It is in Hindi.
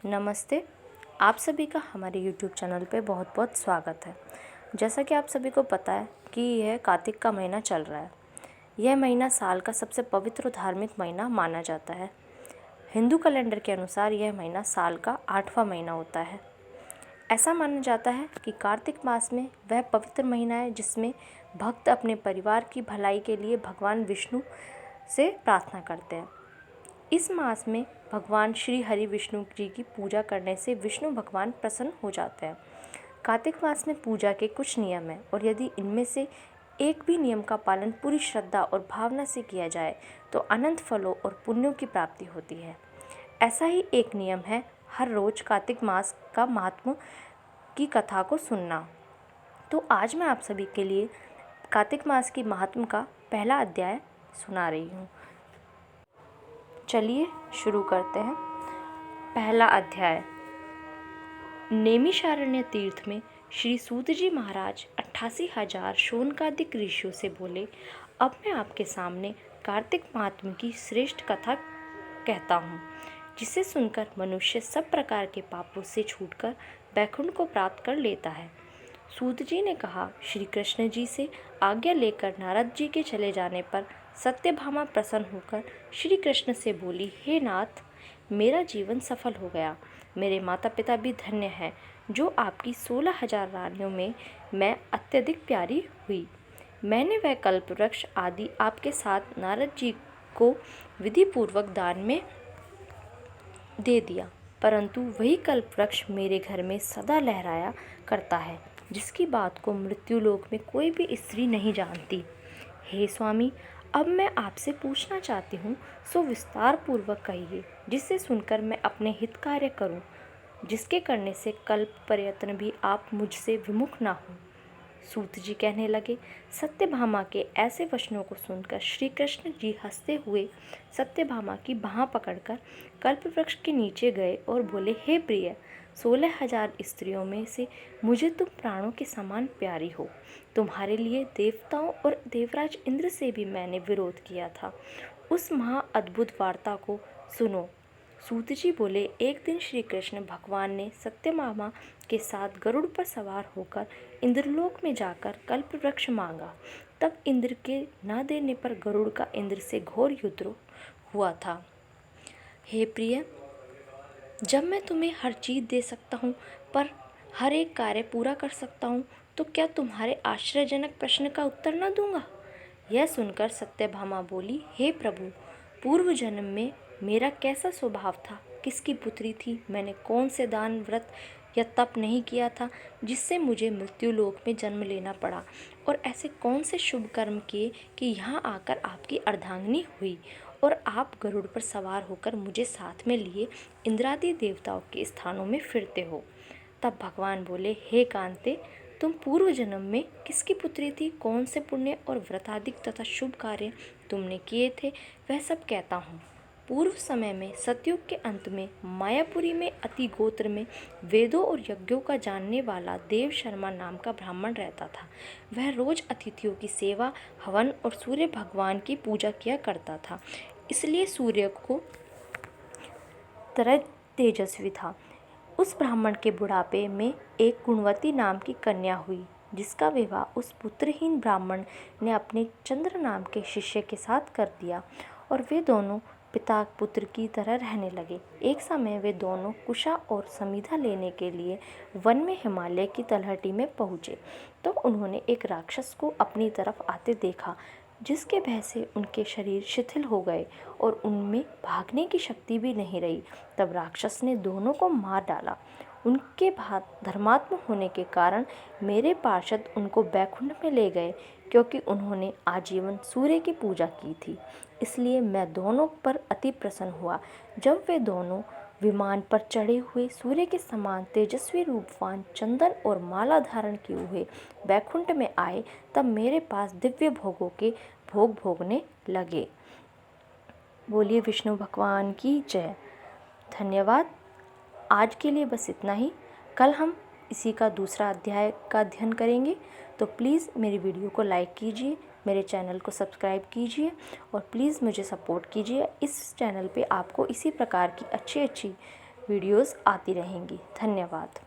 नमस्ते। आप सभी का हमारे YouTube चैनल पे बहुत बहुत स्वागत है। जैसा कि आप सभी को पता है कि यह कार्तिक का महीना चल रहा है। यह महीना साल का सबसे पवित्र और धार्मिक महीना माना जाता है। हिंदू कैलेंडर के अनुसार यह महीना साल का 8वां महीना होता है। ऐसा माना जाता है कि कार्तिक मास में वह पवित्र महीना है जिसमें भक्त अपने परिवार की भलाई के लिए भगवान विष्णु से प्रार्थना करते हैं। इस मास में भगवान श्री हरि विष्णु जी की पूजा करने से विष्णु भगवान प्रसन्न हो जाते हैं। कार्तिक मास में पूजा के कुछ नियम हैं और यदि इनमें से एक भी नियम का पालन पूरी श्रद्धा और भावना से किया जाए तो अनंत फलों और पुण्यों की प्राप्ति होती है। ऐसा ही एक नियम है हर रोज कार्तिक मास का महात्म की कथा को सुनना। तो आज मैं आप सभी के लिए कार्तिक मास की महात्म का पहला अध्याय सुना रही हूँ। चलिए शुरू करते हैं। पहला अध्याय। नैमिषारण्य तीर्थ में श्री सूत जी महाराज 88,000 शौनकादिक ऋषियों से बोले, अब मैं आपके सामने कार्तिक महात्म की श्रेष्ठ कथा कहता हूँ, जिसे सुनकर मनुष्य सब प्रकार के पापों से छूटकर वैकुंठ को प्राप्त कर लेता है। सूत जी ने कहा, श्री कृष्ण जी से आज्ञा लेकर नारद जी के चले जाने पर सत्यभामा प्रसन्न होकर श्री कृष्ण से बोली, हे नाथ, मेरा जीवन सफल हो गया। मेरे माता पिता भी धन्य हैं जो आपकी 16,000 रानियों में मैं अत्यधिक प्यारी हुई। मैंने वह कल्प वृक्ष आदि आपके साथ नारद जी को विधि पूर्वक दान में दे दिया, परंतु वही कल्प वृक्ष मेरे घर में सदा लहराया करता है, जिसकी बात को मृत्युलोक में कोई भी स्त्री नहीं जानती। हे स्वामी, अब मैं आपसे पूछना चाहती हूँ, सो विस्तार पूर्वक कहिए, जिससे सुनकर मैं अपने हित कार्य करूँ, जिसके करने से कल्प प्रयत्न भी आप मुझसे विमुख ना हो। सूत जी कहने लगे। सत्यभामा के ऐसे वचनों को सुनकर श्री कृष्ण जी हंसते हुए सत्यभामा की बाह पकड़कर कल्प वृक्ष के नीचे गए और बोले, हे प्रिय, 16,000 स्त्रियों में से मुझे तुम प्राणों के समान प्यारी हो। तुम्हारे लिए देवताओं और देवराज इंद्र से भी मैंने विरोध किया था। उस महा अद्भुत वार्ता को सुनो। सूत जी बोले, एक दिन श्री कृष्ण भगवान ने सत्यभामा के साथ गरुड़ पर सवार होकर इंद्रलोक में जाकर कल्प वृक्ष मांगा। तब इंद्र के न देने पर गरुड़ का इंद्र से घोर युद्ध हुआ था। हे प्रिय, जब मैं तुम्हें हर चीज़ दे सकता हूँ पर हर एक कार्य पूरा कर सकता हूँ, तो क्या तुम्हारे आश्चर्यजनक प्रश्न का उत्तर न दूंगा? यह सुनकर सत्यभामा बोली, हे प्रभु, पूर्व जन्म में मेरा कैसा स्वभाव था, किसकी पुत्री थी, मैंने कौन से दान व्रत या तप नहीं किया था जिससे मुझे मृत्युलोक में जन्म लेना पड़ा, और ऐसे कौन से शुभ कर्म किए कि यहाँ आकर आपकी अर्धांगिनी हुई और आप गरुड़ पर सवार होकर मुझे साथ में लिए इंद्रादि देवताओं के स्थानों में फिरते हो। तब भगवान बोले, हे कांते, तुम पूर्व जन्म में किसकी पुत्री थी, कौन से पुण्य और व्रताधिक तथा शुभ कार्य तुमने किए थे, वह सब कहता हूँ। पूर्व समय में सतयुग के अंत में मायापुरी में अति गोत्र में वेदों और यज्ञों का जानने वाला देव शर्मा नाम का ब्राह्मण रहता था। वह रोज अतिथियों की सेवा, हवन और सूर्य भगवान की पूजा किया करता था, इसलिए सूर्य को तरह तेजस्वी था। उस ब्राह्मण के बुढ़ापे में एक गुणवती नाम की कन्या हुई, जिसका विवाह उस पुत्रहीन ब्राह्मण ने अपने चंद्र नाम के शिष्य के साथ कर दिया और वे दोनों पिता पुत्र की तरह रहने लगे। एक समय वे दोनों कुशा और समीधा लेने के लिए वन में हिमालय की तलहटी में पहुँचे, तो उन्होंने एक राक्षस को अपनी तरफ आते देखा, जिसके भय से उनके शरीर शिथिल हो गए और उनमें भागने की शक्ति भी नहीं रही। तब राक्षस ने दोनों को मार डाला। उनके धर्मात्म होने के कारण मेरे पार्षद उनको बैकुंठ में ले गए, क्योंकि उन्होंने आजीवन सूर्य की पूजा की थी। इसलिए मैं दोनों पर अति प्रसन्न हुआ। जब वे दोनों विमान पर चढ़े हुए सूर्य के समान तेजस्वी रूपवान चंदन और माला धारण किए हुए बैकुंठ में आए, तब मेरे पास दिव्य भोगों के भोग भोगने लगे। बोलिए विष्णु भगवान की जय। धन्यवाद। आज के लिए बस इतना ही। कल हम इसी का दूसरा अध्याय का अध्ययन करेंगे, तो प्लीज़ मेरी वीडियो को लाइक कीजिए, मेरे चैनल को सब्सक्राइब कीजिए और प्लीज़ मुझे सपोर्ट कीजिए। इस चैनल पे आपको इसी प्रकार की अच्छी अच्छी वीडियोस आती रहेंगी। धन्यवाद।